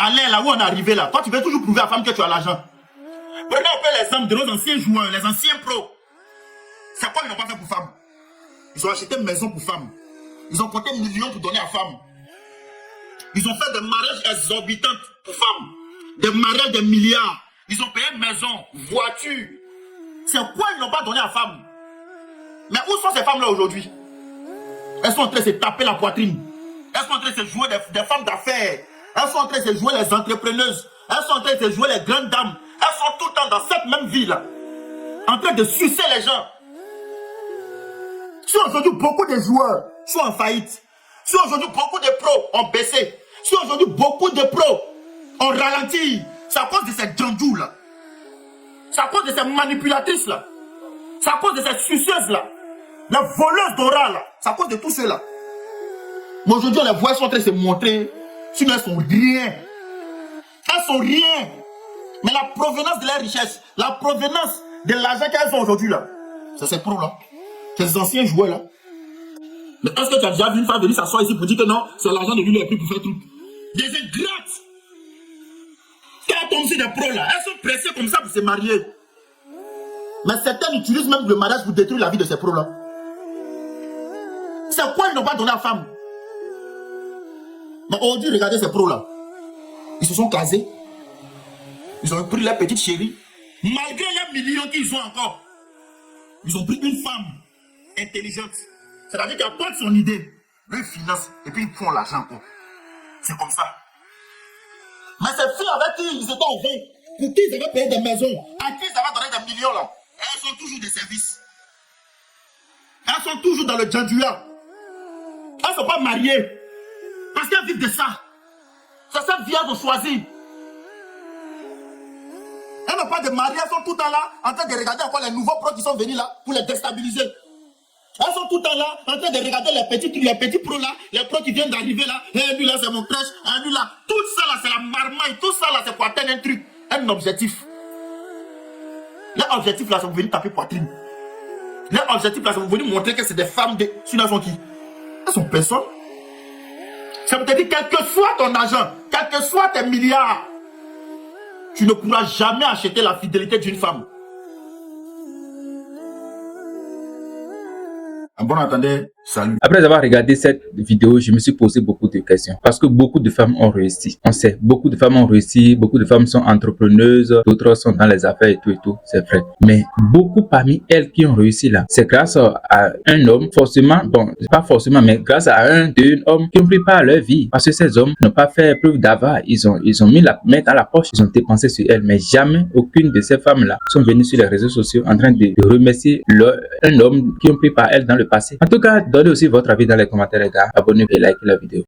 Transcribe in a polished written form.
malin là où on est arrivé là. Toi, tu veux toujours prouver à la femme que tu as l'argent. Prenez un peu l'exemple de nos anciens joueurs, les anciens pros. C'est quoi ils n'ont pas fait pour femmes? Ils ont acheté une maison pour femmes. Ils ont compté millions pour donner à femmes. Ils ont fait des mariages exorbitants pour femmes. Des mariages de milliards. Ils ont payé maison, voiture. C'est quoi ils n'ont pas donné à femmes? Mais où sont ces femmes-là aujourd'hui? Elles sont en train de se taper la poitrine. Elles sont en train de se jouer des femmes d'affaires. Elles sont en train de se jouer les entrepreneuses. Elles sont en train de se jouer les grandes dames. Elles sont tout le temps dans cette même ville-là. En train de sucer les gens. Si aujourd'hui beaucoup de joueurs sont en faillite, si aujourd'hui beaucoup de pros ont baissé, si aujourd'hui beaucoup de pros ont ralenti, c'est à cause de ces jandous là. C'est à cause de ces manipulatrices là. C'est à cause de ces suceuses là. Les voleuses d'aura là. C'est à cause de tous ceux-là. Mais aujourd'hui, les voix sont en train de se montrer. Sinon, elles sont rien. Elles sont rien. Mais la provenance de leur richesse, la provenance de l'argent qu'elles ont aujourd'hui là, c'est ces pros là. Ces anciens joueurs là. Mais est-ce que tu as déjà vu une femme venir s'asseoir ici pour dire que non, c'est l'argent de lui le plus pour faire tout? Des ingrates. Quand on tombe sur des pros là, elles sont pressées comme ça pour se marier. Mais certains utilisent même le mariage pour détruire la vie de ces pros là. C'est quoi ils n'ont pas donné à la femme? Mais aujourd'hui, regardez ces pros là. Ils se sont casés. Ils ont pris leur petite chérie. Malgré les millions qu'ils ont encore, ils ont pris une femme intelligente. C'est-à-dire qu'elle porte son idée, lui finance, et puis ils font l'argent. C'est comme ça. Mais ces filles avec qui ils étaient en vain, pour qui ils avaient payé des maisons, à qui ils avaient donné des millions là, elles sont toujours des services. Elles sont toujours dans le djandouya. Elles ne sont pas mariées. Parce qu'elles vivent de ça. C'est cette vie qu'elles ont choisi. Elles n'ont pas de mari, elles sont tout le temps là, en train de regarder encore les nouveaux pros qui sont venus là pour les déstabiliser. Elles sont tout le temps là, en train de regarder les petits pros là, les pros qui viennent d'arriver là. Et lui là, c'est mon crèche. Et lui là, tout ça là, c'est la marmaille. Tout ça là, c'est pour atteindre un truc, un objectif. Leur objectif là, c'est pour venir taper poitrine. Leur objectif là, c'est pour venir montrer que c'est des femmes de. Sinon, elles sont qui? Elles sont personne. Ça veut dire, quel que soit ton argent, quel que soit tes milliards, tu ne pourras jamais acheter la fidélité d'une femme. En bon entendeur, salut. Après avoir regardé cette vidéo, je me suis posé beaucoup de questions. Parce que beaucoup de femmes ont réussi. On sait, beaucoup de femmes ont réussi, beaucoup de femmes sont entrepreneuses, d'autres sont dans les affaires et tout, c'est vrai. Mais beaucoup parmi elles qui ont réussi là, c'est grâce à un homme, forcément, bon, pas forcément, mais grâce à un, deux hommes qui ont pris part à leur vie. Parce que ces hommes n'ont pas fait preuve d'avare. Ils ont mis la main dans la poche, ils ont dépensé sur elles. Mais jamais aucune de ces femmes-là sont venues sur les réseaux sociaux en train de remercier un homme qui ont pris part à elles dans le passé. En tout cas, donnez aussi votre avis dans les commentaires, les gars. Abonnez-vous et likez la vidéo.